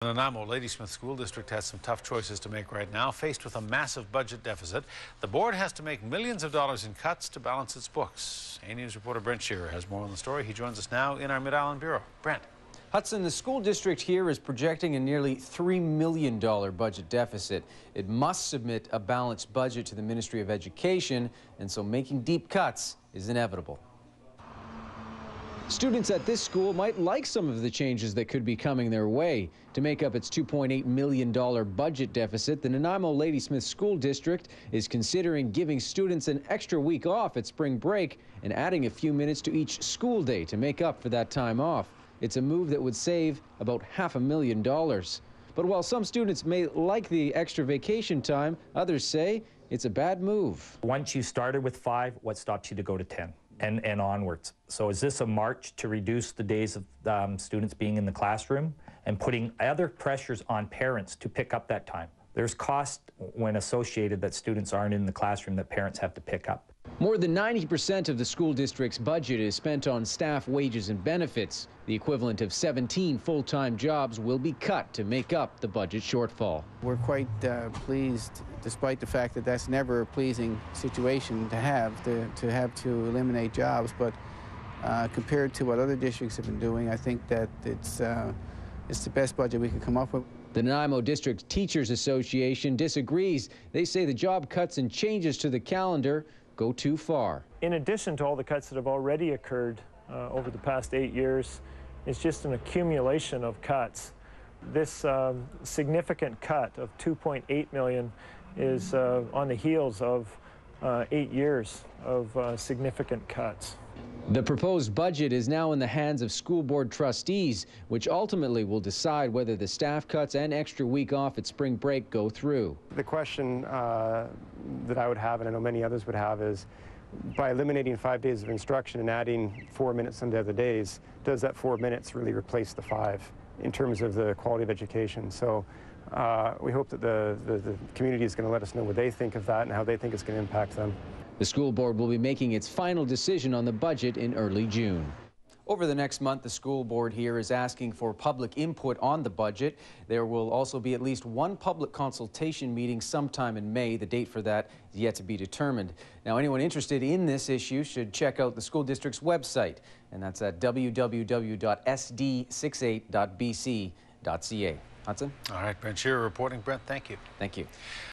The Nanaimo-Ladysmith School District has some tough choices to make right now. Faced with a massive budget deficit, the board has to make millions of dollars in cuts to balance its books. A-News reporter Brent Shearer has more on the story. He joins us now in our Mid-Island Bureau. Brent. Hudson, the school district here is projecting a nearly $3 million budget deficit. It must submit a balanced budget to the Ministry of Education, and so making deep cuts is inevitable. Students at this school might like some of the changes that could be coming their way. To make up its $2.8 million budget deficit, the Nanaimo-Ladysmith School District is considering giving students an extra week off at spring break and adding a few minutes to each school day to make up for that time off. It's a move that would save about $500,000. But while some students may like the extra vacation time, others say it's a bad move. Once you started with 5, what stops you to go to 10? And onwards. So is this a march to reduce the days of students being in the classroom and putting other pressures on parents to pick up that time? There's cost when associated that students aren't in the classroom that parents have to pick up. More than 90% of the school district's budget is spent on staff wages and benefits. The equivalent of 17 full-time jobs will be cut to make up the budget shortfall. We're quite pleased, despite the fact that that's never a pleasing situation to have to eliminate jobs. But compared to what other districts have been doing, I think that it's the best budget we could come up with. The Nanaimo District Teachers Association disagrees. They say the job cuts and changes to the calendar go too far. In addition to all the cuts that have already occurred over the past 8 years, it's just an accumulation of cuts. This significant cut of $2.8 million is on the heels of 8 years of significant cuts. The proposed budget is now in the hands of school board trustees, which ultimately will decide whether the staff cuts and extra week off at spring break go through. The question that I would have, and I know many others would have, is by eliminating 5 days of instruction and adding 4 minutes on the other days, does that 4 minutes really replace the 5 in terms of the quality of education? So we hope that the community is going to let us know what they think of that and how they think it's going to impact them. The school board will be making its final decision on the budget in early June. Over the next month, the school board here is asking for public input on the budget. There will also be at least one public consultation meeting sometime in May. The date for that is yet to be determined. Now, anyone interested in this issue should check out the school district's website, and that's at www.sd68.bc.ca. Hudson? All right, Brent Shearer reporting. Brent, thank you. Thank you.